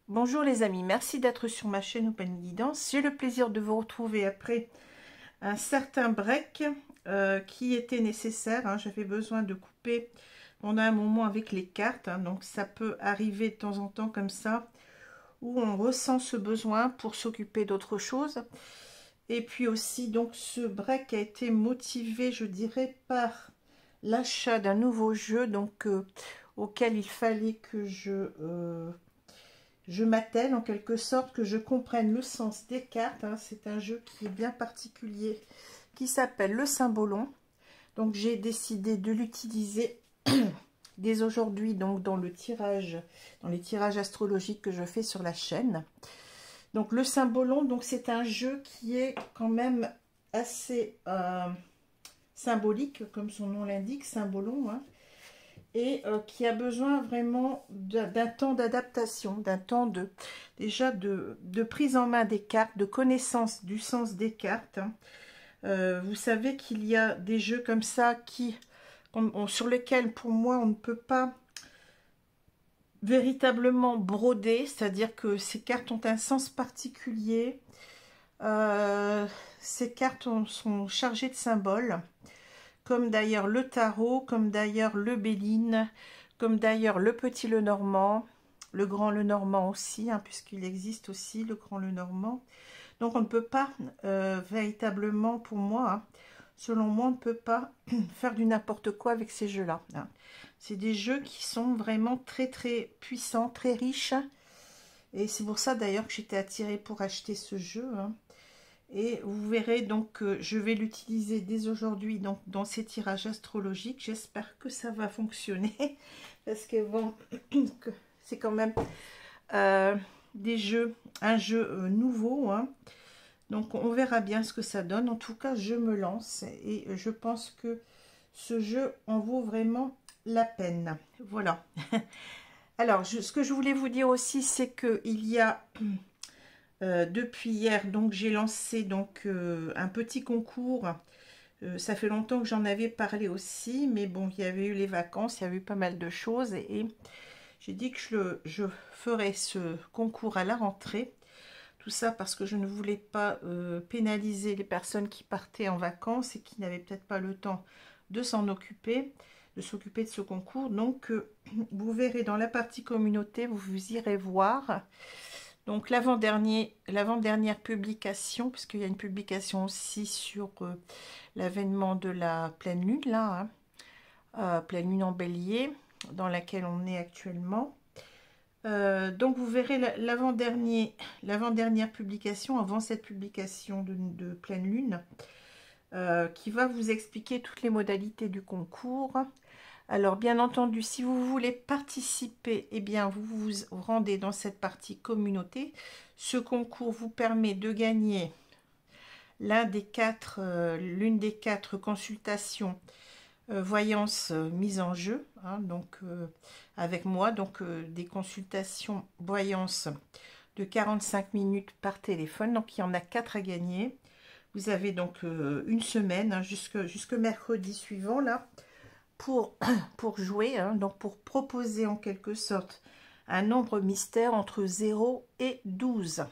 Bonjour les amis, merci d'être sur ma chaîne Open Guidance. J'ai le plaisir de vous retrouver après un certain break qui était nécessaire. Hein. J'avais besoin de couper pendant un moment avec les cartes. Hein. Donc ça peut arriver de temps en temps comme ça, où on ressent ce besoin pour s'occuper d'autre chose. Et puis aussi, donc ce break a été motivé, je dirais, par l'achat d'un nouveau jeu donc auquel il fallait que je m'attelle en quelque sorte, que je comprenne le sens des cartes. Hein. C'est un jeu qui est bien particulier, qui s'appelle le Symbolon. Donc j'ai décidé de l'utiliser dès aujourd'hui, donc dans les tirages astrologiques que je fais sur la chaîne. Donc le Symbolon, donc c'est un jeu qui est quand même assez symbolique, comme son nom l'indique, Symbolon, hein. Et qui a besoin vraiment d'un temps d'adaptation, d'un temps déjà de prise en main des cartes, de connaissance du sens des cartes. Vous savez qu'il y a des jeux comme ça sur lesquels, pour moi, on ne peut pas véritablement broder, c'est-à-dire que ces cartes ont un sens particulier. Ces cartes sont chargées de symboles, comme d'ailleurs le tarot, comme d'ailleurs le Béline, comme d'ailleurs le petit Lenormand, le grand Lenormand aussi, hein, puisqu'il existe aussi le grand Lenormand. Donc on ne peut pas véritablement, pour moi, hein, selon moi, on ne peut pas faire du n'importe quoi avec ces jeux-là. Hein. C'est des jeux qui sont vraiment très très puissants, très riches. Et c'est pour ça d'ailleurs que j'étais attirée pour acheter ce jeu. Hein. Et vous verrez donc que je vais l'utiliser dès aujourd'hui donc dans ces tirages astrologiques. J'espère que ça va fonctionner parce que bon, c'est quand même un jeu nouveau. Hein. Donc on verra bien ce que ça donne. En tout cas, je me lance et je pense que ce jeu en vaut vraiment la peine. Voilà. Alors, ce que je voulais vous dire aussi, c'est qu'il y a... depuis hier, donc j'ai lancé donc un petit concours. Ça fait longtemps que j'en avais parlé aussi, mais bon, il y avait eu les vacances, il y avait eu pas mal de choses et j'ai dit que je ferais ce concours à la rentrée. Tout ça parce que je ne voulais pas pénaliser les personnes qui partaient en vacances et qui n'avaient peut-être pas le temps de s'en occuper, de s'occuper de ce concours. Donc, vous verrez dans la partie communauté, vous irez voir. Donc l'avant-dernière publication, puisqu'il y a une publication aussi sur l'avènement de la pleine lune, là, hein, pleine lune en bélier, dans laquelle on est actuellement. Donc vous verrez l'avant-dernière publication, avant cette publication de pleine lune, qui va vous expliquer toutes les modalités du concours. Alors, bien entendu, si vous voulez participer, eh bien, vous vous rendez dans cette partie communauté. Ce concours vous permet de gagner l'une des quatre consultations voyance mise en jeu, hein, donc avec moi, donc des consultations voyance de 45 minutes par téléphone. Donc, il y en a 4 à gagner. Vous avez donc une semaine, hein, jusque mercredi suivant, là, pour jouer, hein, donc pour proposer en quelque sorte un nombre mystère entre 0 et 12.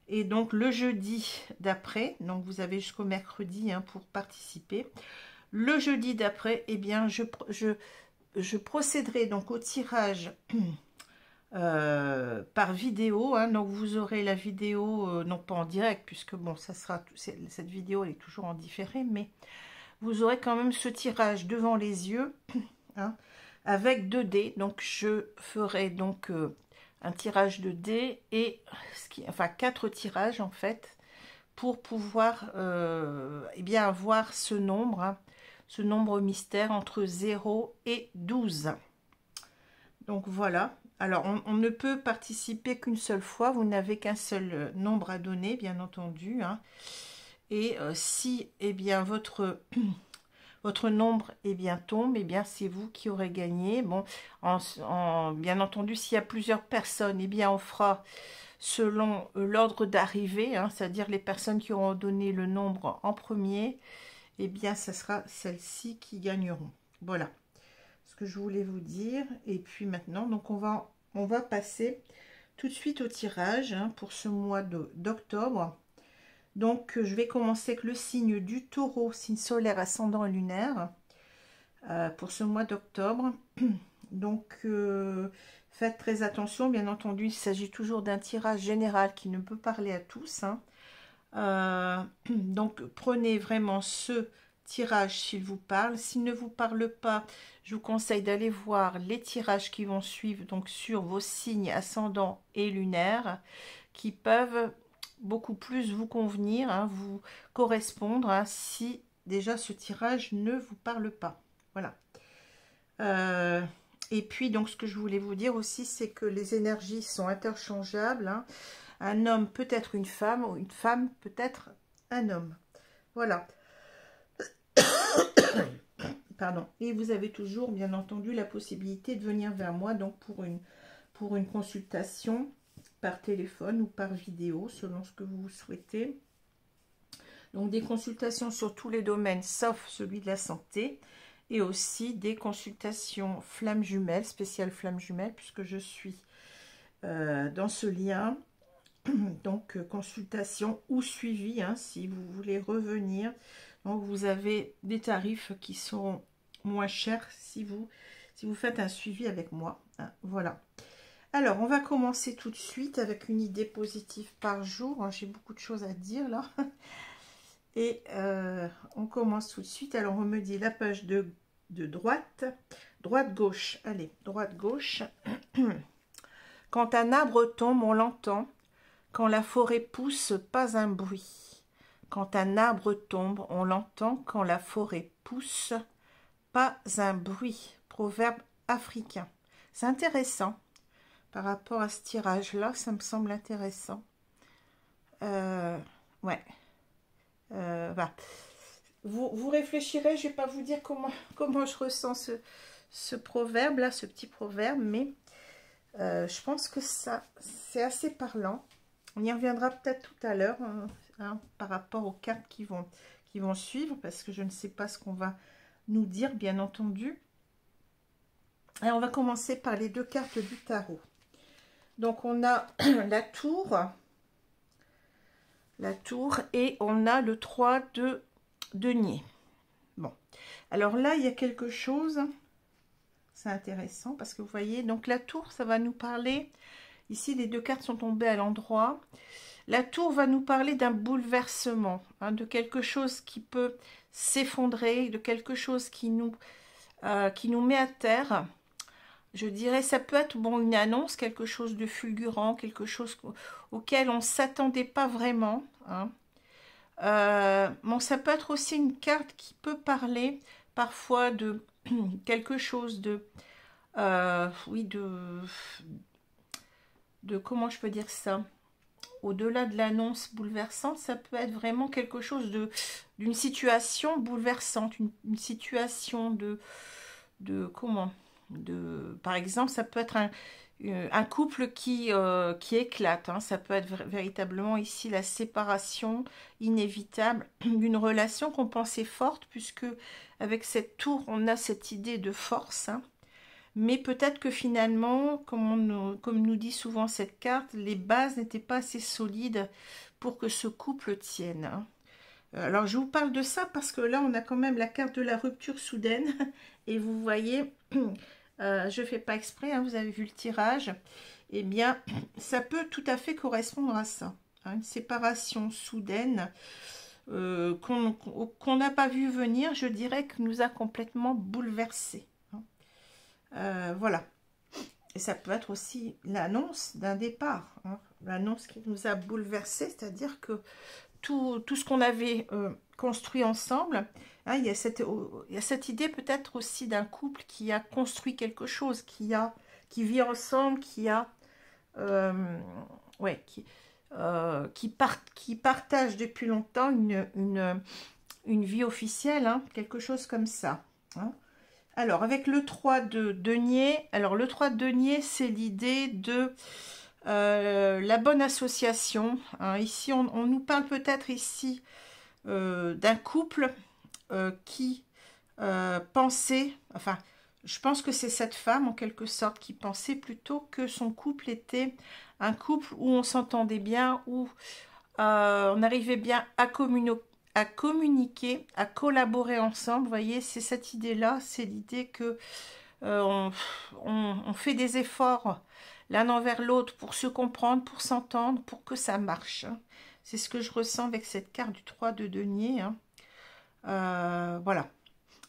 Et donc le jeudi d'après, donc vous avez jusqu'au mercredi, hein, pour participer. Le jeudi d'après, eh bien je procéderai donc au tirage par vidéo, hein, donc vous aurez la vidéo, non pas en direct, puisque bon, cette vidéo elle est toujours en différé, mais vous aurez quand même ce tirage devant les yeux, hein, avec 2 dés. Donc je ferai donc un tirage de dés et enfin 4 tirages en fait, pour pouvoir eh bien avoir ce nombre, hein, ce nombre mystère entre 0 et 12. Donc voilà. Alors, on ne peut participer qu'une seule fois. Vous n'avez qu'un seul nombre à donner, bien entendu. Hein. Et si, eh bien, votre nombre tombe, eh bien, c'est vous qui aurez gagné. Bon, bien entendu, s'il y a plusieurs personnes, eh bien, on fera selon l'ordre d'arrivée, hein, c'est-à-dire les personnes qui auront donné le nombre en premier, eh bien, ce sera celles-ci qui gagneront. Voilà ce que je voulais vous dire. Et puis maintenant, donc on va passer tout de suite au tirage hein, pour ce mois d'octobre. Donc, je vais commencer avec le signe du Taureau, signe solaire, ascendant et lunaire, pour ce mois d'octobre. Donc, faites très attention, bien entendu, il s'agit toujours d'un tirage général qui ne peut parler à tous. Hein. Donc, prenez vraiment ce tirage s'il vous parle. S'il ne vous parle pas, je vous conseille d'aller voir les tirages qui vont suivre, donc sur vos signes ascendants et lunaires, qui peuvent beaucoup plus vous convenir, hein, vous correspondre, hein, si déjà ce tirage ne vous parle pas. Voilà. Et puis, donc, ce que je voulais vous dire aussi, c'est que les énergies sont interchangeables. Hein. Un homme peut être une femme, ou une femme peut être un homme. Voilà. Pardon. Et vous avez toujours, bien entendu, la possibilité de venir vers moi, donc pour une consultation par téléphone ou par vidéo, selon ce que vous souhaitez. Donc, des consultations sur tous les domaines, sauf celui de la santé. Et aussi des consultations flammes jumelles, spéciales flammes jumelles, puisque je suis dans ce lien. Donc, consultation ou suivi, hein, si vous voulez revenir. Donc, vous avez des tarifs qui seront moins chers si vous faites un suivi avec moi. Hein, voilà. Alors, on va commencer tout de suite avec une idée positive par jour. J'ai beaucoup de choses à dire, là. Et on commence tout de suite. Alors, on me dit la page de droite. Droite-gauche. Allez, droite-gauche. Quand un arbre tombe, on l'entend. Quand la forêt pousse, pas un bruit. Quand un arbre tombe, on l'entend. Quand la forêt pousse, pas un bruit. Proverbe africain. C'est intéressant. Par rapport à ce tirage-là, ça me semble intéressant. Ouais. Voilà. Vous réfléchirez, je ne vais pas vous dire comment je ressens ce proverbe-là, ce petit proverbe, mais je pense que ça, c'est assez parlant. On y reviendra peut-être tout à l'heure, hein, par rapport aux cartes qui vont suivre, parce que je ne sais pas ce qu'on va nous dire, bien entendu. Et on va commencer par les deux cartes du tarot. Donc, on a la tour, et on a le 3 de denier. Bon, alors là, il y a quelque chose, c'est intéressant, parce que vous voyez, donc la tour, ça va nous parler, ici, les deux cartes sont tombées à l'endroit. La tour va nous parler d'un bouleversement, hein, de quelque chose qui peut s'effondrer, de quelque chose qui nous met à terre. Je dirais, ça peut être bon, une annonce, quelque chose de fulgurant, quelque chose auquel on ne s'attendait pas vraiment. Hein. Bon, ça peut être aussi une carte qui peut parler parfois de quelque chose de... oui, de comment je peux dire ça? Au-delà de l'annonce bouleversante, ça peut être vraiment quelque chose d'une situation bouleversante, une situation comment? Par exemple, ça peut être un couple qui éclate. Hein. Ça peut être véritablement ici la séparation inévitable d'une relation qu'on pensait forte, puisque avec cette tour, on a cette idée de force. Hein. Mais peut-être que finalement, comme nous dit souvent cette carte, les bases n'étaient pas assez solides pour que ce couple tienne. Hein. Alors, je vous parle de ça parce que là, on a quand même la carte de la rupture soudaine. Et vous voyez, je ne fais pas exprès, hein, vous avez vu le tirage. Eh bien, ça peut tout à fait correspondre à ça. Hein, une séparation soudaine qu'on n'a pas vu venir, je dirais que nous a complètement bouleversés. Voilà. Et ça peut être aussi l'annonce d'un départ. Hein, l'annonce qui nous a bouleversés, c'est-à-dire que tout ce qu'on avait construit ensemble. Hein, il y a cette idée peut-être aussi d'un couple qui a construit quelque chose, qui vit ensemble, ouais, qui partage depuis longtemps une vie officielle, hein, quelque chose comme ça. Hein. Alors, avec le 3 de denier, alors le 3 de denier, c'est l'idée de la bonne association. Hein. Ici, on nous parle peut-être ici d'un couple qui pensait, enfin, je pense que c'est cette femme en quelque sorte qui pensait plutôt que son couple était un couple où on s'entendait bien, où on arrivait bien à communiquer, à collaborer ensemble. Vous voyez, c'est cette idée-là, c'est l'idée que on fait des efforts l'un envers l'autre pour se comprendre, pour s'entendre, pour que ça marche. Hein. C'est ce que je ressens avec cette carte du 3 de denier. Hein. Voilà.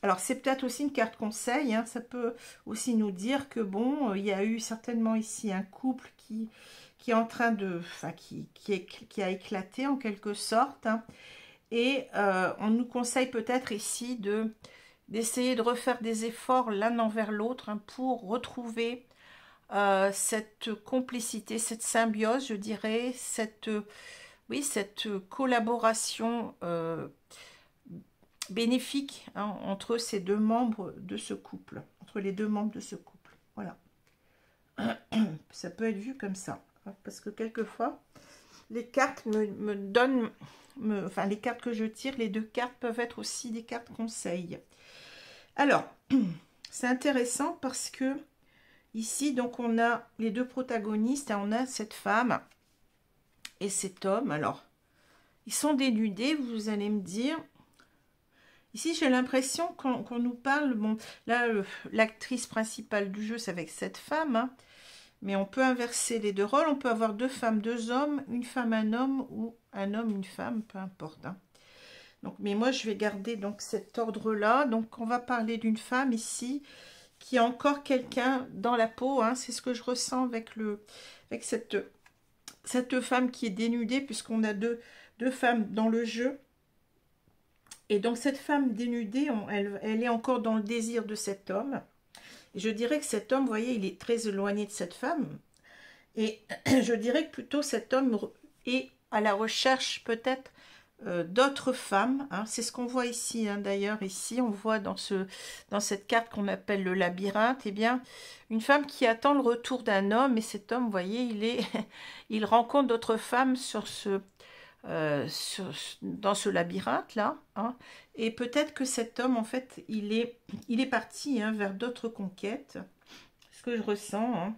Alors, c'est peut-être aussi une carte conseil. Hein. Ça peut aussi nous dire que, bon, il y a eu certainement ici un couple qui est en train de... Enfin, qui a éclaté en quelque sorte. Hein. Et on nous conseille peut-être ici d'essayer de refaire des efforts l'un envers l'autre hein, pour retrouver cette complicité, cette symbiose, je dirais, cette collaboration bénéfique hein, entre ces deux membres de ce couple, entre les deux membres de ce couple. Voilà. Ça peut être vu comme ça, hein, parce que quelquefois, les cartes me donnent, enfin les cartes que je tire, les deux cartes peuvent être aussi des cartes conseils. Alors, c'est intéressant parce que ici, donc on a les deux protagonistes, hein, on a cette femme et cet homme. Alors, ils sont dénudés, vous allez me dire. Ici, j'ai l'impression qu'on nous parle, bon, là, l'actrice principale du jeu, c'est avec cette femme, hein, mais on peut inverser les deux rôles, on peut avoir deux femmes, deux hommes, une femme, un homme, ou un homme, une femme, peu importe. Hein. Donc, mais moi, je vais garder donc cet ordre-là. Donc, on va parler d'une femme ici, qui a encore quelqu'un dans la peau, hein, c'est ce que je ressens avec cette femme qui est dénudée, puisqu'on a deux femmes dans le jeu. Et donc cette femme dénudée, elle est encore dans le désir de cet homme. Et je dirais que cet homme, vous voyez, il est très éloigné de cette femme. Et je dirais que plutôt cet homme est à la recherche peut-être d'autres femmes. Hein. C'est ce qu'on voit ici, hein. D'ailleurs, ici, on voit dans cette carte qu'on appelle le labyrinthe, eh bien, une femme qui attend le retour d'un homme. Et cet homme, vous voyez, il rencontre d'autres femmes dans ce labyrinthe-là. Hein. Et peut-être que cet homme, en fait, il est parti hein, vers d'autres conquêtes. Ce que je ressens. Hein.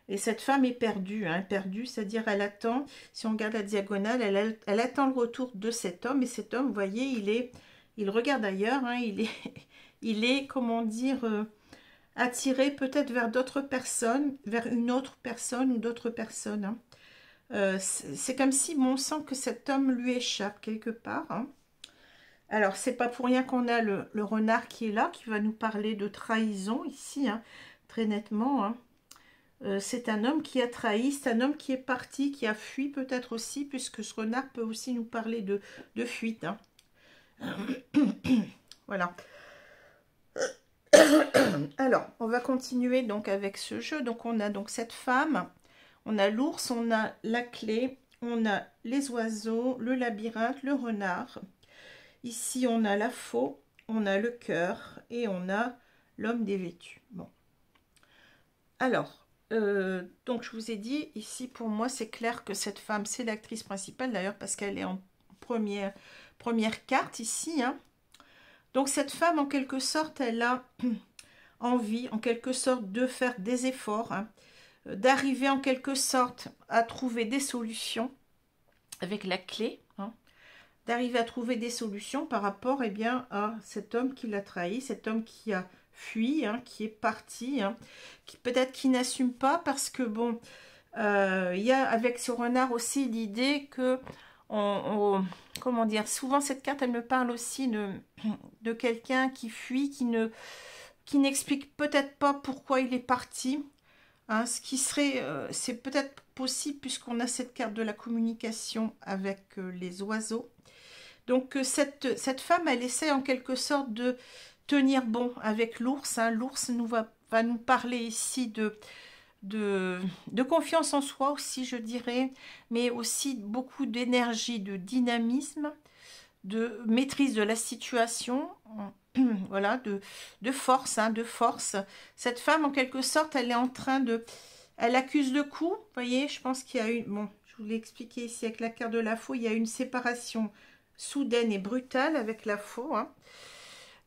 Et cette femme est perdue, hein, perdue, c'est-à-dire elle attend, si on regarde la diagonale, elle attend le retour de cet homme, et cet homme, vous voyez, il regarde ailleurs, hein, il est, comment dire, attiré peut-être vers d'autres personnes, vers une autre personne ou d'autres personnes. Hein. C'est comme si, bon, on sent que cet homme lui échappe quelque part. Hein. Alors, c'est pas pour rien qu'on a le renard qui est là, qui va nous parler de trahison ici, hein, très nettement, hein. C'est un homme qui a trahi, c'est un homme qui est parti, qui a fui peut-être aussi, puisque ce renard peut aussi nous parler de fuite. Hein. Voilà. Alors, on va continuer donc avec ce jeu. Donc, on a donc cette femme, on a l'ours, on a la clé, on a les oiseaux, le labyrinthe, le renard. Ici, on a la faux, on a le cœur et on a l'homme dévêtu. Bon. Alors, donc je vous ai dit, ici pour moi c'est clair que cette femme c'est l'actrice principale d'ailleurs parce qu'elle est en première carte ici. Hein. Donc cette femme en quelque sorte elle a envie en quelque sorte de faire des efforts, hein, d'arriver en quelque sorte à trouver des solutions avec la clé, hein, d'arriver à trouver des solutions par rapport eh bien, à cet homme qui l'a trahi, cet homme qui a fui, hein, qui est parti, hein, qui peut-être qui n'assume pas parce que bon, il y a avec ce renard aussi l'idée que comment dire, souvent cette carte elle me parle aussi de quelqu'un qui fuit, qui n'explique peut-être pas pourquoi il est parti, Hein, ce qui serait, c'est peut-être possible puisqu'on a cette carte de la communication avec les oiseaux. Donc cette femme, elle essaie en quelque sorte de tenir bon avec l'ours. Hein. L'ours va nous parler ici de confiance en soi aussi, je dirais, mais aussi beaucoup d'énergie, de dynamisme, de maîtrise de la situation, voilà, de force, hein, de force. Cette femme, en quelque sorte, elle est en train de... Elle accuse le coup, vous voyez, je pense qu'il y a une... Bon, je vous l'ai expliqué ici avec la carte de la faux, il y a une séparation soudaine et brutale avec la faux, hein.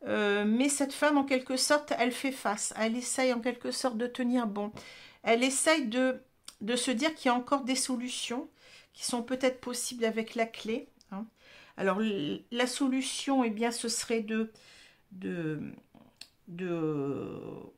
Mais cette femme, en quelque sorte, elle fait face. Elle essaye en quelque sorte de tenir bon. Elle essaye de se dire qu'il y a encore des solutions qui sont peut-être possibles avec la clé. Hein. Alors, la solution, eh bien, ce serait de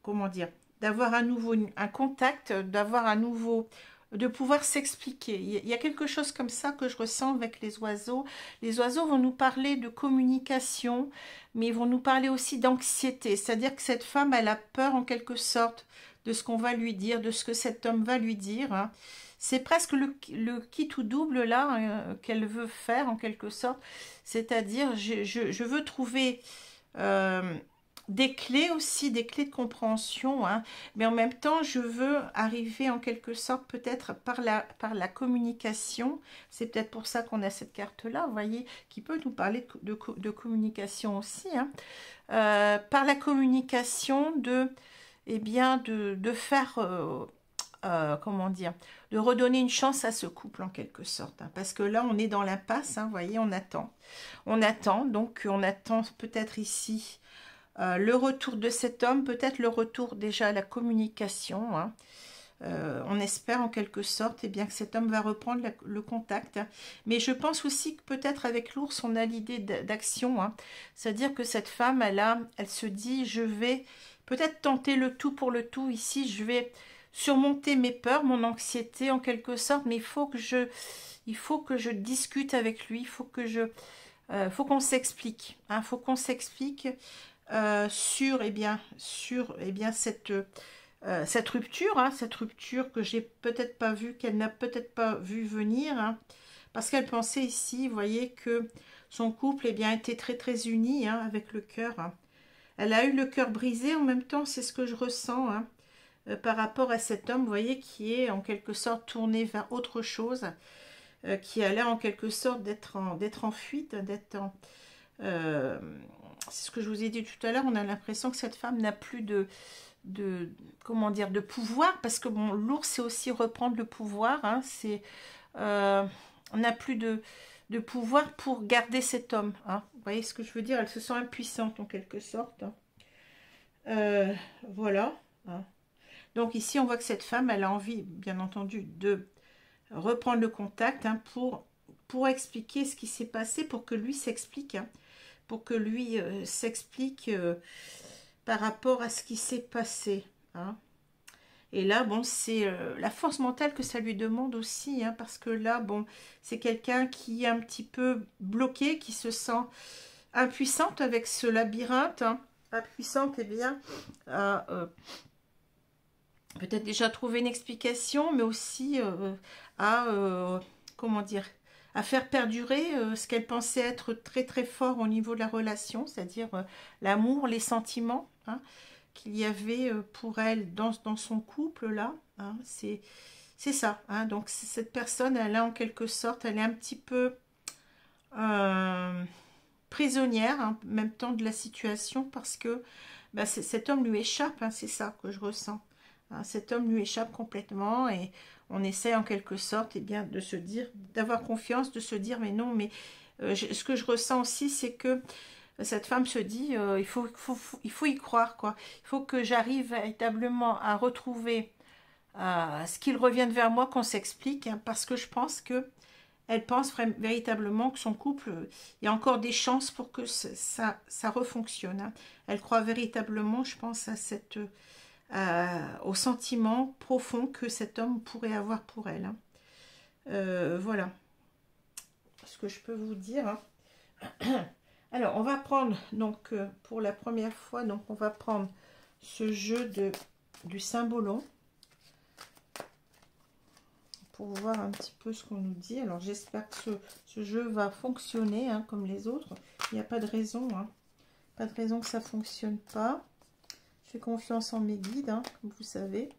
comment dire, d'avoir à nouveau un contact, d'avoir à nouveau, de pouvoir s'expliquer. Il y a quelque chose comme ça que je ressens avec les oiseaux. Les oiseaux vont nous parler de communication, mais ils vont nous parler aussi d'anxiété. C'est-à-dire que cette femme, elle a peur en quelque sorte de ce qu'on va lui dire, de ce que cet homme va lui dire. Hein. C'est presque le quitte ou double là qu'elle veut faire en quelque sorte. C'est-à-dire, je veux trouver... des clés aussi, des clés de compréhension, hein, mais en même temps, je veux arriver en quelque sorte peut-être par la communication. C'est peut-être pour ça qu'on a cette carte-là, vous voyez, qui peut nous parler de communication aussi. Hein. Par la communication, eh bien, de faire... comment dire, de redonner une chance à ce couple en quelque sorte, hein, parce que là on est dans l'impasse, hein, vous voyez, on attend, donc on attend peut-être ici le retour de cet homme, peut-être le retour déjà à la communication, hein. On espère en quelque sorte eh bien, que cet homme va reprendre le contact, hein. Mais je pense aussi que peut-être avec l'ours on a l'idée d'action, hein. C'est-à-dire que cette femme elle se dit je vais peut-être tenter le tout pour le tout ici, je vais surmonter mes peurs, mon anxiété en quelque sorte, mais il faut que je discute avec lui, il faut qu'on s'explique, hein, faut qu'on s'explique sur cette rupture, hein, cette rupture que j'ai peut-être pas vue, qu'elle n'a peut-être pas vu venir, hein, parce qu'elle pensait ici, vous voyez, que son couple était très très uni, hein, avec le cœur. Hein. Elle a eu le cœur brisé en même temps, c'est ce que je ressens, hein, par rapport à cet homme, vous voyez, qui est en quelque sorte tourné vers autre chose, qui a l'air en quelque sorte d'être en fuite, c'est ce que je vous ai dit tout à l'heure, on a l'impression que cette femme n'a plus comment dire, de pouvoir, parce que bon, l'ours c'est aussi reprendre le pouvoir, hein, on n'a plus de pouvoir pour garder cet homme, hein. Vous voyez ce que je veux dire, elle se sent impuissante en quelque sorte, hein. Voilà, hein. Donc ici on voit que cette femme elle a envie bien entendu de reprendre le contact, hein, pour expliquer ce qui s'est passé, pour que lui s'explique, hein, pour que lui s'explique par rapport à ce qui s'est passé, hein. Et là, bon, c'est la force mentale que ça lui demande aussi, hein, parce que là, bon, c'est quelqu'un qui est un petit peu bloqué, qui se sent impuissante avec ce labyrinthe, hein, impuissante, eh bien, à peut-être déjà trouver une explication, mais aussi comment dire, à faire perdurer ce qu'elle pensait être très très fort au niveau de la relation, c'est-à-dire l'amour, les sentiments, hein, qu'il y avait pour elle dans son couple là, hein, c'est ça, hein. Donc cette personne, elle a en quelque sorte, elle est un petit peu prisonnière, hein, en même temps de la situation, parce que bah, cet homme lui échappe, hein, c'est ça que je ressens, hein. Cet homme lui échappe complètement et on essaie en quelque sorte bien, de se dire, d'avoir confiance, de se dire mais non, mais ce que je ressens aussi, c'est que cette femme se dit il faut y croire, quoi. Il faut que j'arrive véritablement à retrouver ce qu'il revienne vers moi, qu'on s'explique, hein, parce que je pense que elle pense véritablement que son couple, il y a encore des chances pour que ça refonctionne, hein. Elle croit véritablement, je pense, au sentiment profond que cet homme pourrait avoir pour elle, hein. Voilà ce que je peux vous dire, hein. Alors, on va prendre, donc, pour la première fois, donc, on va prendre ce jeu du cymbolon. pour voir un petit peu ce qu'on nous dit. Alors j'espère que ce jeu va fonctionner hein, comme les autres. Il n'y a pas de raison, hein. Pas de raison que ça ne fonctionne pas. Je fais confiance en mes guides, hein, comme vous savez.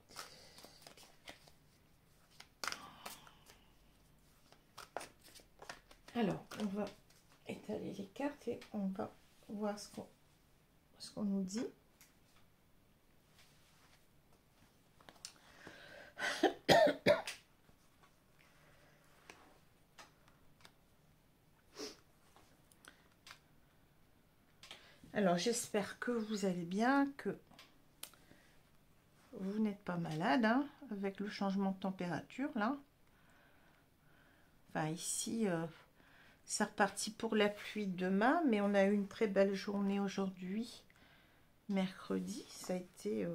Alors, on va étaler les cartes et on va voir ce qu'on nous dit. Alors, j'espère que vous allez bien, que vous n'êtes pas malade hein, avec le changement de température, là. Enfin, ici, c'est reparti pour la pluie demain, mais on a eu une très belle journée aujourd'hui, mercredi. Ça a été...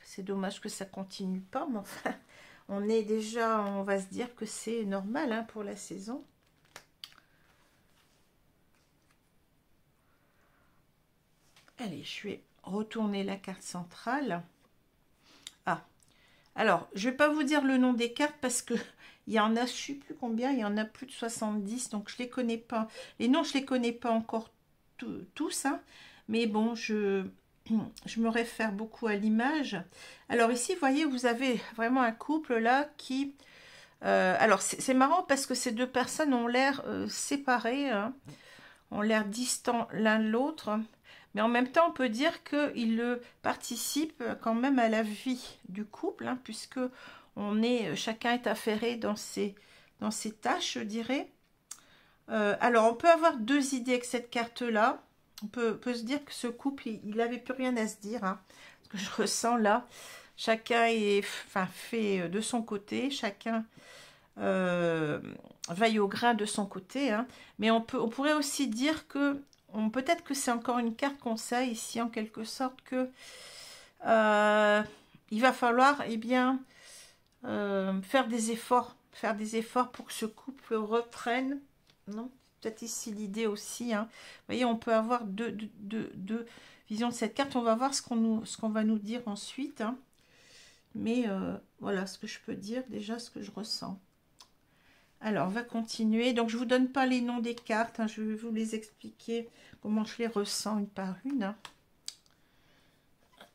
c'est dommage que ça continue pas, mais enfin, on est déjà... On va se dire que c'est normal hein, pour la saison. Allez, je vais retourner la carte centrale. Ah, alors, je ne vais pas vous dire le nom des cartes parce que il y en a, je ne sais plus combien, il y en a plus de 70, donc je ne les connais pas. Les noms, je ne les connais pas encore tous, hein, mais bon, je me réfère beaucoup à l'image. Alors ici, vous voyez, vous avez vraiment un couple là qui... alors, c'est marrant parce que ces deux personnes ont l'air séparées, hein, ont l'air distants l'un de l'autre. Mais en même temps, on peut dire qu'ils participent quand même à la vie du couple, hein, puisque chacun est affairé dans ses tâches, je dirais. Alors, on peut avoir deux idées avec cette carte-là. On peut se dire que ce couple, il n'avait plus rien à se dire. Hein, ce que je ressens là, chacun fait de son côté, chacun veille au grain de son côté. Hein, mais on pourrait aussi dire que peut-être que c'est encore une carte conseil ici, en quelque sorte, que il va falloir eh bien, faire des efforts pour que ce couple reprenne. Non, peut-être ici l'idée aussi. Hein. Vous voyez, on peut avoir deux visions de cette carte. On va voir ce qu'on va nous dire ensuite. Hein. Mais voilà ce que je peux dire, déjà ce que je ressens. Alors, on va continuer. Donc, je ne vous donne pas les noms des cartes. Hein. Je vais vous les expliquer comment je les ressens une par une.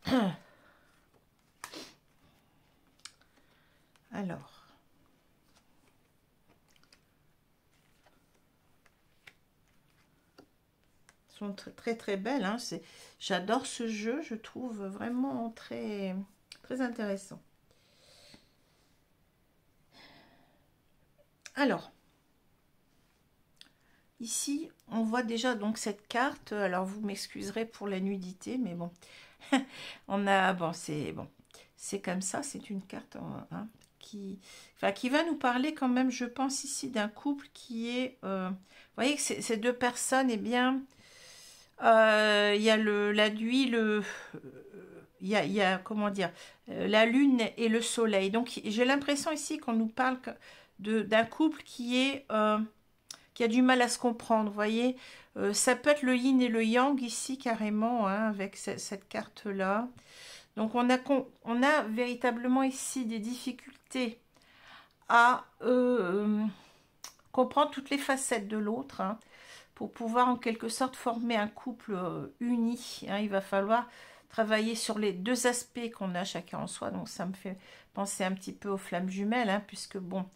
Hein. Alors. Elles sont très, très belles. Hein. J'adore ce jeu. Je trouve vraiment très, très intéressant. Alors. Ici, on voit déjà donc cette carte. Alors, vous m'excuserez pour la nudité, mais bon. C'est comme ça. C'est une carte hein, qui va nous parler quand même, je pense, ici d'un couple qui est... vous voyez que ces deux personnes, eh bien, il y a la nuit, il y a, comment dire, la lune et le soleil. Donc, j'ai l'impression ici qu'on nous parle d'un couple qui a du mal à se comprendre, vous voyez. Ça peut être le yin et le yang ici, carrément, hein, avec cette carte-là. Donc, on a véritablement ici des difficultés à comprendre toutes les facettes de l'autre, hein, pour pouvoir en quelque sorte former un couple uni. Hein. Il va falloir travailler sur les deux aspects qu'on a chacun en soi. Donc, ça me fait penser un petit peu aux flammes jumelles, hein, puisque, bon,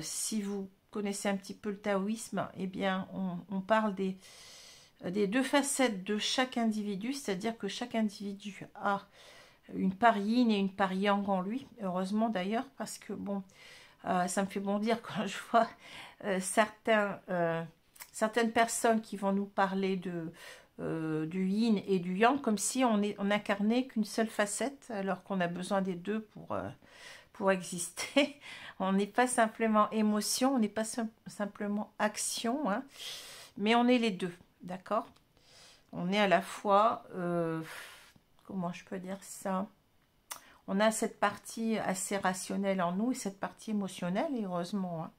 si vous connaissez un petit peu le taoïsme, eh bien, on parle des deux facettes de chaque individu, c'est-à-dire que chaque individu a une part yin et une part yang en lui, heureusement d'ailleurs, parce que bon, ça me fait bondir quand je vois certaines personnes qui vont nous parler du yin et du yang, comme si on incarnait qu'une seule facette, alors qu'on a besoin des deux pour exister. On n'est pas simplement émotion, on n'est pas simplement action, hein, mais on est les deux, d'accord? On est à la fois, comment je peux dire ça? On a cette partie assez rationnelle en nous et cette partie émotionnelle, et heureusement.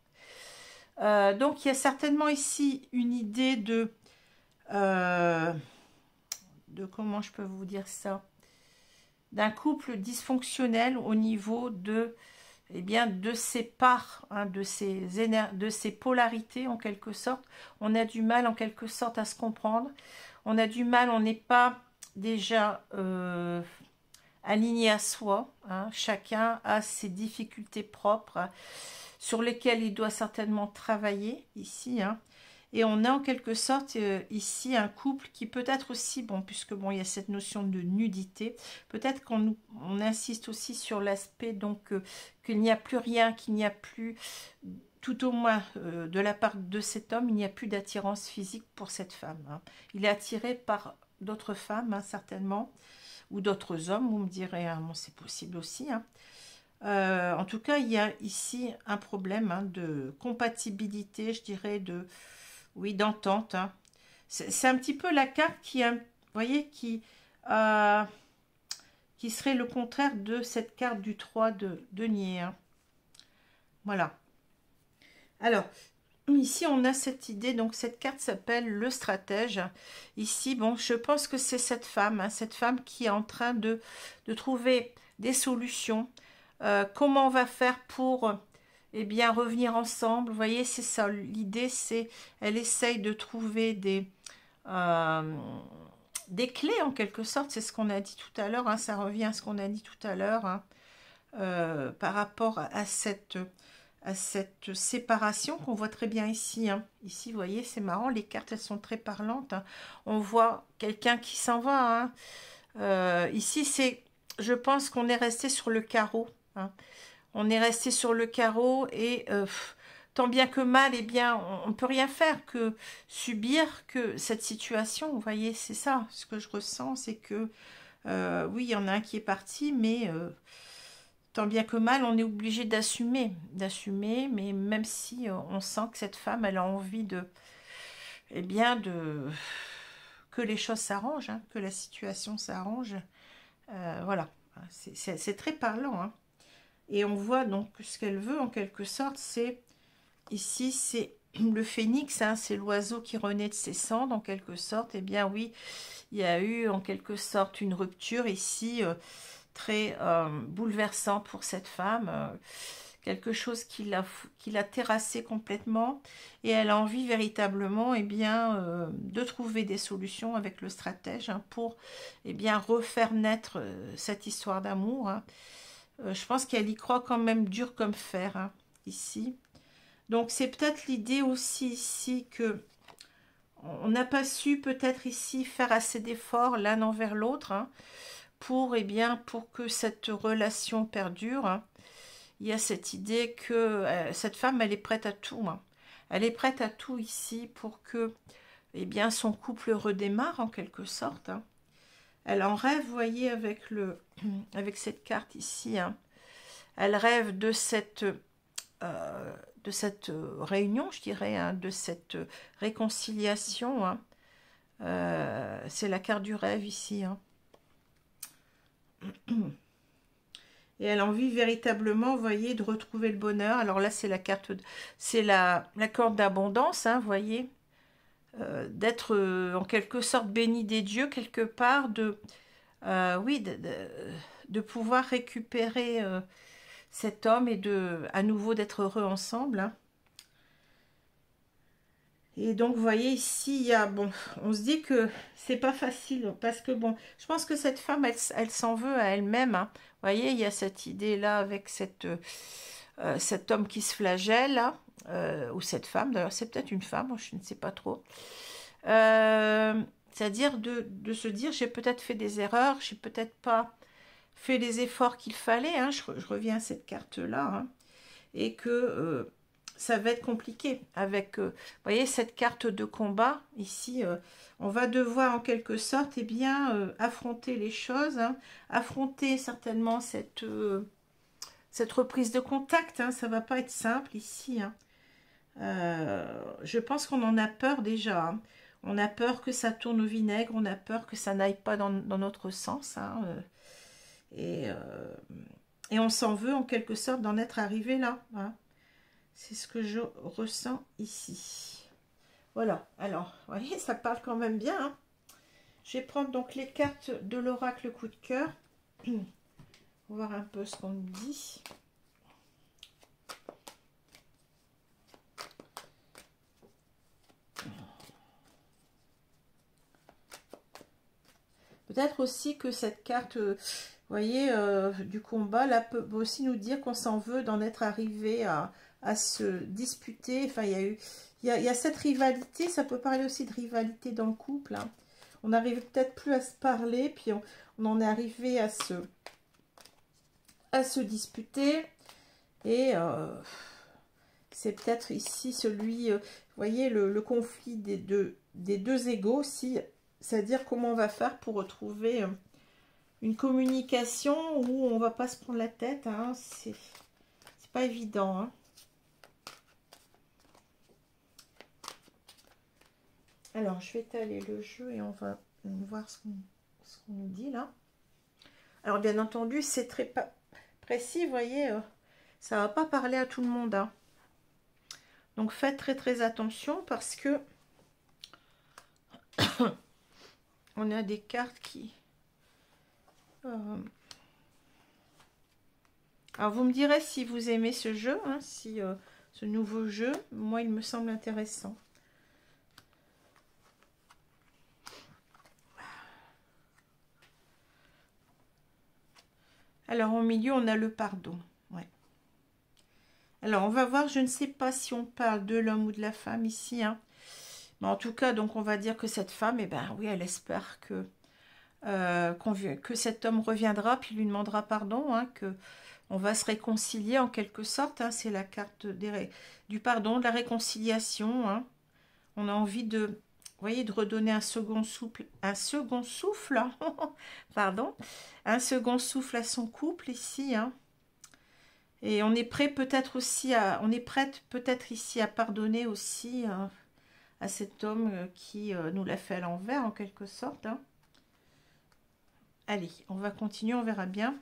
Hein. Donc, il y a certainement ici une idée de comment je peux vous dire ça? d'un couple dysfonctionnel au niveau de, eh bien, de ses parts, hein, de ses polarités en quelque sorte. On a du mal en quelque sorte à se comprendre. On a du mal, on n'est pas déjà aligné à soi. Hein. Chacun a ses difficultés propres, hein, sur lesquelles il doit certainement travailler ici. Hein. Et on a en quelque sorte ici un couple qui peut être aussi, bon, puisque bon, il y a cette notion de nudité, peut-être on insiste aussi sur l'aspect donc qu'il n'y a plus rien, qu'il n'y a plus, tout au moins de la part de cet homme, il n'y a plus d'attirance physique pour cette femme. Hein. Il est attiré par d'autres femmes, hein, certainement, ou d'autres hommes, vous me direz, hein, bon, c'est possible aussi. Hein. En tout cas, il y a ici un problème, hein, de compatibilité, je dirais, oui, d'entente. Hein. C'est un petit peu la carte qui, vous voyez, qui serait le contraire de cette carte du 3 de denier. Hein. Voilà. Alors, ici, on a cette idée. Donc, cette carte s'appelle le stratège. Ici, bon, je pense que c'est cette femme. Hein, cette femme qui est en train de trouver des solutions. Comment on va faire pour... eh bien, revenir ensemble, vous voyez, c'est ça, l'idée, c'est, elle essaye de trouver des clés, en quelque sorte, c'est ce qu'on a dit tout à l'heure, hein, ça revient à ce qu'on a dit tout à l'heure, hein, par rapport à cette séparation qu'on voit très bien ici. Hein. Ici, vous voyez, c'est marrant, les cartes, elles sont très parlantes, hein. On voit quelqu'un qui s'en va, hein. Ici, c'est, je pense qu'on est resté sur le carreau, hein. On est resté sur le carreau et tant bien que mal, eh bien, on ne peut rien faire que subir que cette situation. Vous voyez, c'est ça, ce que je ressens, c'est que, oui, il y en a un qui est parti, mais tant bien que mal, on est obligé d'assumer, mais même si on sent que cette femme, elle a envie de, eh bien, que les choses s'arrangent, hein, que la situation s'arrange. Voilà, c'est très parlant, hein. Et on voit donc ce qu'elle veut en quelque sorte, c'est, ici c'est le phénix, hein, c'est l'oiseau qui renaît de ses cendres en quelque sorte. Eh bien oui, il y a eu en quelque sorte une rupture ici, très bouleversant pour cette femme, quelque chose qui l'a terrassée complètement, et elle a envie véritablement, eh bien, de trouver des solutions avec le stratège, hein, pour, eh bien, refaire naître cette histoire d'amour, hein. Je pense qu'elle y croit quand même dur comme fer, hein, ici. Donc c'est peut-être l'idée aussi ici que on n'a pas su peut-être ici faire assez d'efforts l'un envers l'autre, hein, pour, eh bien, pour que cette relation perdure. Hein. Il y a cette idée que cette femme, elle est prête à tout. Hein. Elle est prête à tout ici pour que, eh bien, son couple redémarre en quelque sorte. Hein. Elle en rêve, vous voyez, avec cette carte ici. Hein. Elle rêve de cette réunion, je dirais, hein, de cette réconciliation. Hein. C'est la carte du rêve ici. Hein. Et elle a envie véritablement, vous voyez, de retrouver le bonheur. Alors là, c'est la carte, c'est la corde d'abondance, hein, vous voyez. D'être en quelque sorte béni des dieux quelque part, oui, de pouvoir récupérer cet homme et à nouveau d'être heureux ensemble. Hein. Et donc, vous voyez, ici, il y a, bon, on se dit que c'est pas facile, parce que, bon, je pense que cette femme, elle s'en veut à elle-même. Hein. Vous voyez, il y a cette idée-là avec cet homme qui se flagelle, là, ou cette femme, d'ailleurs, c'est peut-être une femme, je ne sais pas trop. C'est-à-dire de se dire, j'ai peut-être fait des erreurs, j'ai peut-être pas fait les efforts qu'il fallait, hein, je reviens à cette carte-là, hein, et que ça va être compliqué avec, vous voyez, cette carte de combat, ici, on va devoir en quelque sorte, eh bien, affronter les choses, hein, affronter certainement cette reprise de contact, hein, ça va pas être simple ici, hein. Je pense qu'on en a peur déjà, hein. On a peur que ça tourne au vinaigre, on a peur que ça n'aille pas dans notre sens, hein, et on s'en veut en quelque sorte d'en être arrivé là, hein. C'est ce que je ressens ici. Voilà, alors, vous voyez, ça parle quand même bien, hein. Je vais prendre donc les cartes de l'oracle coup de cœur. On va voir un peu ce qu'on nous dit. Peut-être aussi que cette carte, vous voyez, du combat, là, peut aussi nous dire qu'on s'en veut d'en être arrivé à se disputer. Enfin, il y a cette rivalité, ça peut parler aussi de rivalité dans le couple. Hein. On n'arrive peut-être plus à se parler, puis on en est arrivé à se disputer. Et c'est peut-être ici celui, vous voyez, le conflit des deux égos aussi. C'est-à-dire comment on va faire pour retrouver une communication où on va pas se prendre la tête. Hein. C'est pas évident. Hein. Alors, je vais étaler le jeu et on va voir ce qu'on nous dit là. Alors, bien entendu, c'est très précis. Vous voyez, ça va pas parler à tout le monde. Hein. Donc, faites très attention parce que on a des cartes qui... Alors, vous me direz si vous aimez ce jeu, hein, si ce nouveau jeu, moi, il me semble intéressant. Alors, au milieu, on a le pardon. Ouais. Alors, on va voir, je ne sais pas si on parle de l'homme ou de la femme ici, hein. Mais en tout cas, donc, on va dire que cette femme, eh ben, oui, elle espère que cet homme reviendra, puis lui demandera pardon, hein, que on va se réconcilier en quelque sorte. Hein, c'est la carte du pardon, de la réconciliation. Hein. On a envie de, vous voyez, de redonner un second souffle, pardon, un second souffle à son couple ici. Hein. Et on est prêt peut-être aussi on est prête peut-être ici à pardonner aussi à cet homme qui nous l'a fait à l'envers en quelque sorte. Hein. Allez, on va continuer, on verra bien.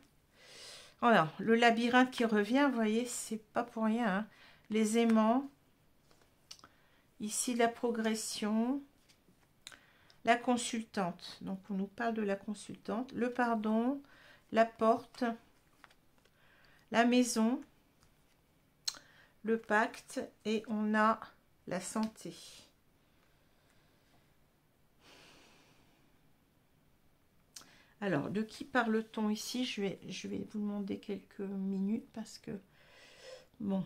Voilà, le labyrinthe qui revient, vous voyez, c'est pas pour rien. Hein. Les aimants. Ici, la progression. La consultante. Donc, on nous parle de la consultante. Le pardon. La porte. La maison. Le pacte. Et on a la santé. Alors, de qui parle-t-on ici? Je vais vous demander quelques minutes parce que, bon,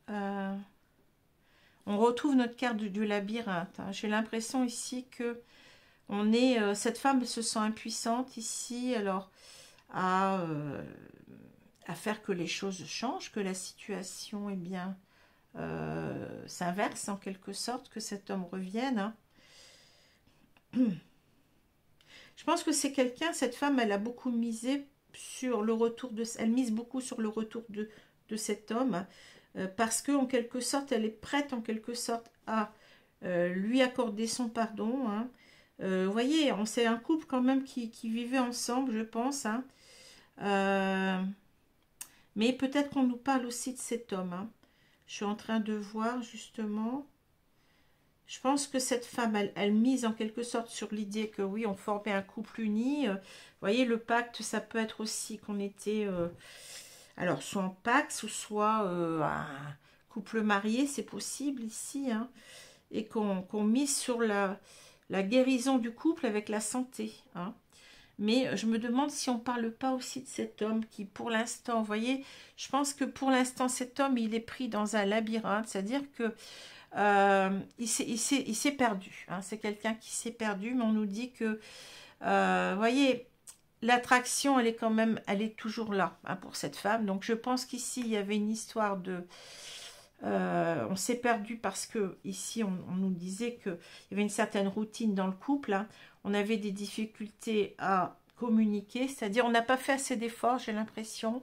on retrouve notre carte du labyrinthe. Hein. J'ai l'impression ici que cette femme se sent impuissante ici, alors à faire que les choses changent, que la situation, eh bien, s'inverse en quelque sorte, que cet homme revienne. Hein. Je pense que c'est quelqu'un, cette femme, elle a beaucoup misé sur le retour elle mise beaucoup sur le retour de cet homme, parce que en quelque sorte, elle est prête en quelque sorte à lui accorder son pardon. Hein. Vous voyez, c'est un couple quand même qui vivait ensemble, je pense. Hein. Mais peut-être qu'on nous parle aussi de cet homme. Hein. Je suis en train de voir justement... Je pense que cette femme, elle mise en quelque sorte sur l'idée que oui, on formait un couple uni. Vous voyez, le pacte, ça peut être aussi qu'on était, alors, soit en pacte, ou soit un couple marié, c'est possible ici. Hein, et qu'on mise sur la guérison du couple avec la santé. Hein. Mais je me demande si on ne parle pas aussi de cet homme qui, pour l'instant, vous voyez, je pense que pour l'instant, cet homme, il est pris dans un labyrinthe. C'est-à-dire que il s'est perdu. Hein. C'est quelqu'un qui s'est perdu, mais on nous dit que, vous voyez, l'attraction, elle est quand même, elle est toujours là hein, pour cette femme. Donc, je pense qu'ici, il y avait une histoire de... on s'est perdu parce que ici, on nous disait qu'il y avait une certaine routine dans le couple. Hein. On avait des difficultés à communiquer, c'est-à-dire on n'a pas fait assez d'efforts, j'ai l'impression,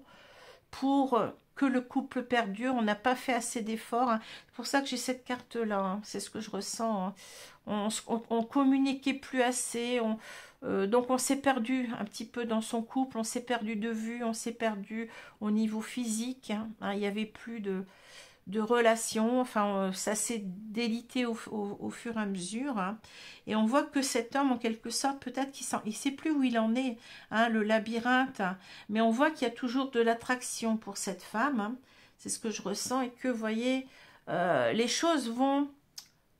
pour que le couple perdure. On n'a pas fait assez d'efforts. Hein. C'est pour ça que j'ai cette carte-là. Hein. C'est ce que je ressens. Hein. On communiquait plus assez. Donc on s'est perdu un petit peu dans son couple. On s'est perdu de vue. On s'est perdu au niveau physique. Hein. Il n'y avait plus de relation. Enfin, ça s'est délité au fur et à mesure. Hein. Et on voit que cet homme, en quelque sorte, peut-être qu'il ne sait plus où il en est, hein, le labyrinthe. Hein. Mais on voit qu'il y a toujours de l'attraction pour cette femme. Hein. C'est ce que je ressens. Et que, vous voyez, les choses vont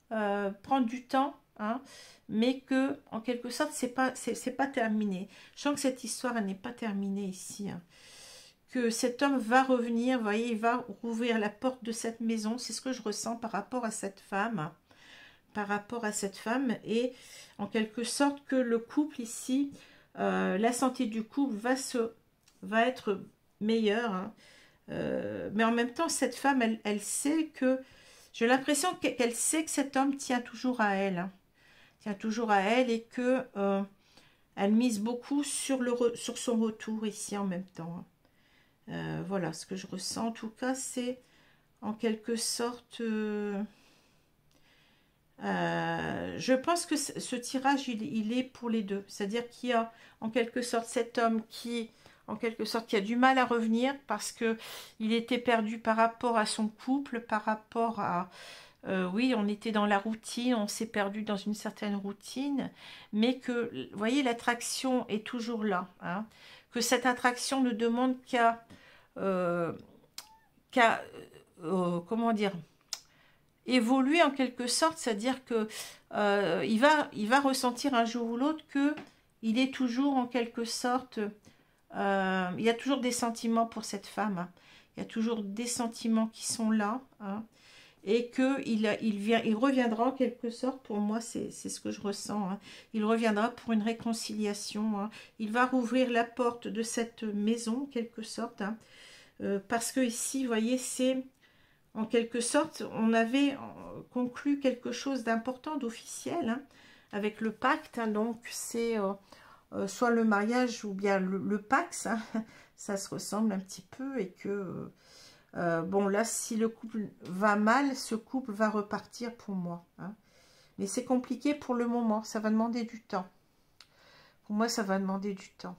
prendre du temps. Hein, mais que, en quelque sorte, c'est pas terminé. Je sens que cette histoire, elle n'est pas terminée ici. Hein. Que cet homme va revenir, vous voyez, il va rouvrir la porte de cette maison. C'est ce que je ressens par rapport à cette femme. Par rapport à cette femme. Et en quelque sorte que le couple ici, la santé du couple va être meilleure. Hein. Mais en même temps, cette femme, elle sait que... J'ai l'impression qu'elle sait que cet homme tient toujours à elle. Hein. Tient toujours à elle et que elle mise beaucoup sur son retour ici en même temps. Voilà ce que je ressens. En tout cas, c'est en quelque sorte... je pense que ce tirage, il est pour les deux. C'est-à-dire qu'il y a en quelque sorte cet homme qui... En quelque sorte, qui a du mal à revenir parce que il était perdu par rapport à son couple, par rapport à... oui, on était dans la routine, on s'est perdu dans une certaine routine, mais que, vous voyez, l'attraction est toujours là. Hein, que cette attraction ne demande comment dire, évoluer en quelque sorte, c'est-à-dire que il va ressentir un jour ou l'autre que il est toujours en quelque sorte, il y a toujours des sentiments pour cette femme, hein. Il y a toujours des sentiments qui sont là, hein, et qu'il reviendra en quelque sorte, pour moi c'est ce que je ressens, hein. Il reviendra pour une réconciliation, hein. Il va rouvrir la porte de cette maison en quelque sorte, hein, parce que ici, vous voyez, c'est en quelque sorte, on avait conclu quelque chose d'important, d'officiel, hein, avec le pacte, hein, donc c'est soit le mariage ou bien le Pax, hein, ça se ressemble un petit peu, et que bon, là, si le couple va mal, ce couple va repartir pour moi. Hein. Mais c'est compliqué pour le moment. Ça va demander du temps. Pour moi, ça va demander du temps.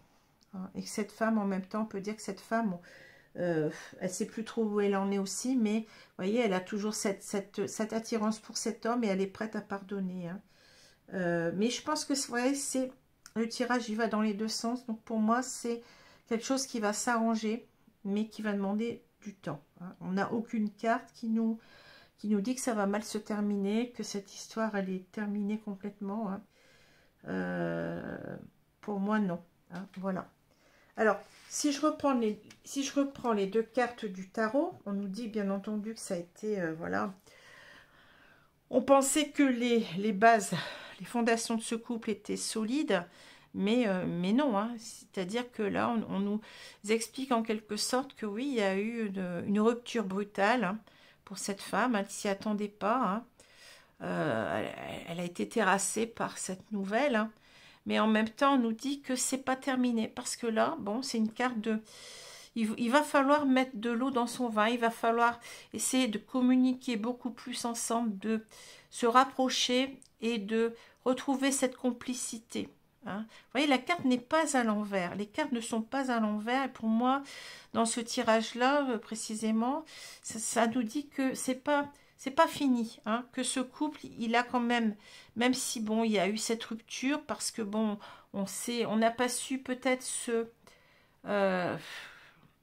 Hein. Et que cette femme, en même temps, on peut dire que cette femme, elle ne sait plus trop où elle en est aussi. Mais, vous voyez, elle a toujours cette attirance pour cet homme et elle est prête à pardonner. Hein. Mais je pense que, ouais, c'est... Le tirage, il va dans les deux sens. Donc, pour moi, c'est quelque chose qui va s'arranger, mais qui va demander du temps. Hein. On n'a aucune carte qui nous dit que ça va mal se terminer, que cette histoire, elle est terminée complètement. Hein. Pour moi, non. Hein. Voilà. Alors, si je reprends les deux cartes du tarot, on nous dit bien entendu que ça a été, voilà. On pensait que les bases, les fondations de ce couple étaient solides, mais non, hein. C'est-à-dire que là, on nous explique en quelque sorte que oui, il y a eu une rupture brutale, hein, pour cette femme. Elle ne s'y attendait pas. Hein. Elle a été terrassée par cette nouvelle. Hein. Mais en même temps, on nous dit que c'est pas terminé. Parce que là, bon, c'est une carte de... Il va falloir mettre de l'eau dans son vin. Il va falloir essayer de communiquer beaucoup plus ensemble, de se rapprocher et de retrouver cette complicité. Hein. Vous voyez, la carte n'est pas à l'envers. Les cartes ne sont pas à l'envers. Et pour moi, dans ce tirage-là, précisément, ça nous dit que c'est pas fini. Hein, que ce couple, il a quand même si, bon, il y a eu cette rupture, parce que, bon, on n'a pas su peut-être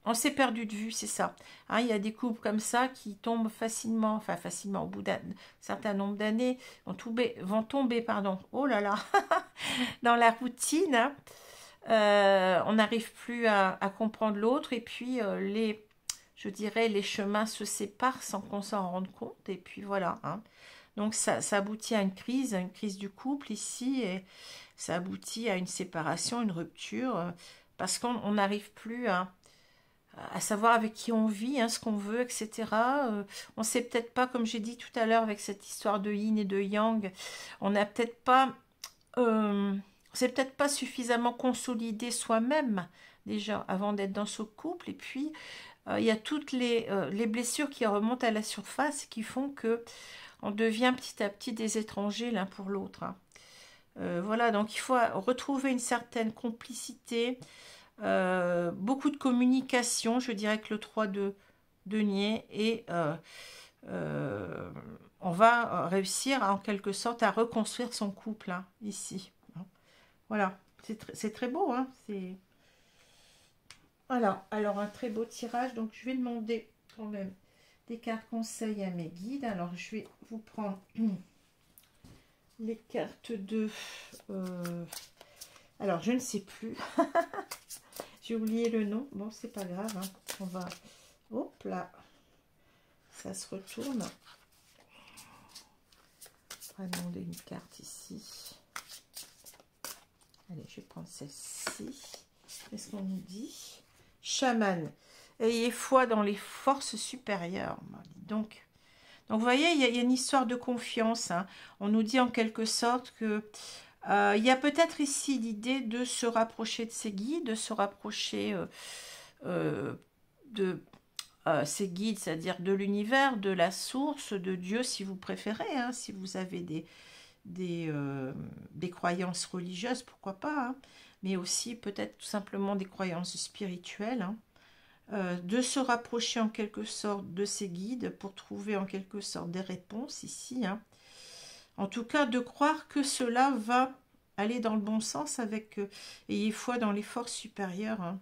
on s'est perdu de vue, c'est ça. Hein, il y a des couples comme ça qui tombent facilement, enfin facilement, au bout d'un certain nombre d'années, vont tomber, pardon, oh là là, dans la routine. Hein. On n'arrive plus à comprendre l'autre, et puis je dirais, les chemins se séparent sans qu'on s'en rende compte, et puis voilà. Hein. Donc ça aboutit à une crise du couple ici, et ça aboutit à une séparation, une rupture, parce qu'on n'arrive plus à savoir avec qui on vit, hein, ce qu'on veut, etc. On ne sait peut-être pas, comme j'ai dit tout à l'heure avec cette histoire de yin et de yang, on n'a peut-être pas, on s'est peut-être pas suffisamment consolidé soi-même déjà avant d'être dans ce couple. Et puis il y a toutes les blessures qui remontent à la surface, qui font que on devient petit à petit des étrangers l'un pour l'autre. Hein. Voilà, donc il faut retrouver une certaine complicité. Beaucoup de communication. Je dirais que le 3 de denier et on va réussir en quelque sorte à reconstruire son couple, hein, ici. Voilà, c'est très beau, hein, c'est... Voilà, alors un très beau tirage, donc je vais demander quand même des cartes conseils à mes guides. Alors je vais vous prendre les cartes de... alors je ne sais plus, j'ai oublié le nom, bon c'est pas grave, hein. On va... Hop là, ça se retourne. On va demander une carte ici. Allez, je vais prendre celle-ci. Qu'est-ce qu'on nous dit? Chaman. Ayez foi dans les forces supérieures. Donc vous voyez, il y a une histoire de confiance, hein. On nous dit en quelque sorte que il y a peut-être ici l'idée de se rapprocher de ses guides, de se rapprocher de ses guides, c'est-à-dire de l'univers, de la source, de Dieu si vous préférez, hein, si vous avez des croyances religieuses, pourquoi pas, hein, mais aussi peut-être tout simplement des croyances spirituelles, hein, de se rapprocher en quelque sorte de ses guides pour trouver en quelque sorte des réponses ici, hein. En tout cas, de croire que cela va aller dans le bon sens avec ayez foi dans les forces supérieures, hein.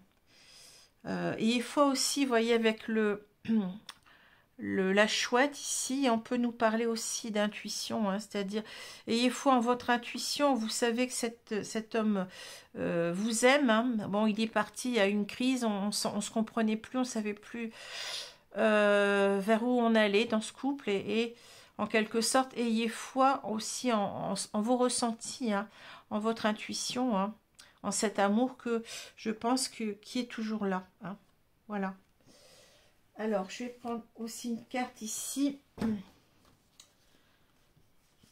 Ayez foi aussi, vous voyez, avec la chouette ici, on peut nous parler aussi d'intuition, hein, c'est-à-dire ayez foi en votre intuition. Vous savez que cet homme vous aime, hein. Bon, il est parti à une crise, on se comprenait plus, on savait plus vers où on allait dans ce couple, et en quelque sorte ayez foi aussi en vos ressentis, hein, en votre intuition, hein, en cet amour que je pense qui est toujours là, hein. Voilà. Alors, je vais prendre aussi une carte ici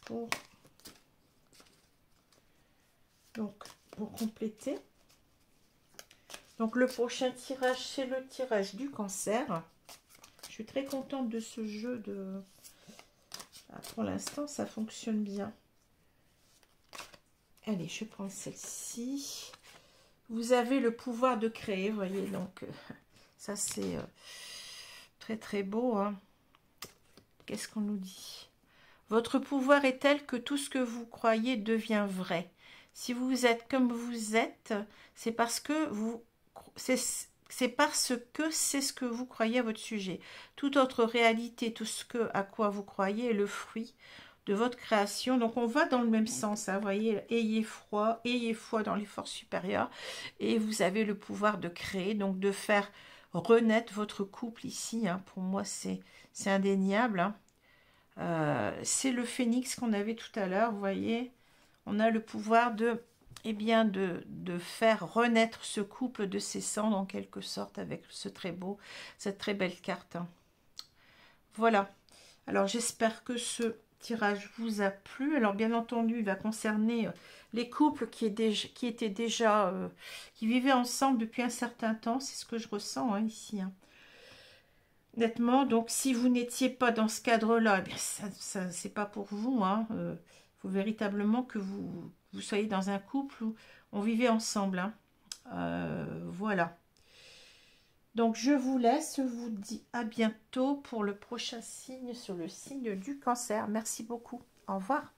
pour compléter. Donc, le prochain tirage, c'est le tirage du cancer. Je suis très contente de ce jeu de... pour l'instant, ça fonctionne bien. Allez, je vais prendre celle-ci. Vous avez le pouvoir de créer, vous voyez, donc ça c'est... très très beau, hein. Qu'est-ce qu'on nous dit? Votre pouvoir est tel que tout ce que vous croyez devient vrai. Si vous êtes comme vous êtes, c'est parce que c'est ce que vous croyez à votre sujet. Toute autre réalité, tout ce à quoi vous croyez est le fruit de votre création. Donc on va dans le même sens, hein, vous voyez, ayez foi dans les forces supérieures et vous avez le pouvoir de créer, donc de faire renaître votre couple ici, hein. Pour moi c'est indéniable, hein. C'est le phénix qu'on avait tout à l'heure, vous voyez, on a le pouvoir de faire renaître ce couple de ses cendres en quelque sorte avec cette très belle carte, hein. Voilà, alors j'espère que ce tirage vous a plu. Alors bien entendu il va concerner les couples qui vivaient ensemble depuis un certain temps, c'est ce que je ressens, hein, ici, hein. Nettement, donc si vous n'étiez pas dans ce cadre-là, eh ça c'est pas pour vous, hein. Faut véritablement que vous soyez dans un couple où on vivait ensemble, hein. Voilà. Donc je vous laisse, je vous dis à bientôt pour le prochain signe sur le signe du cancer. Merci beaucoup. Au revoir.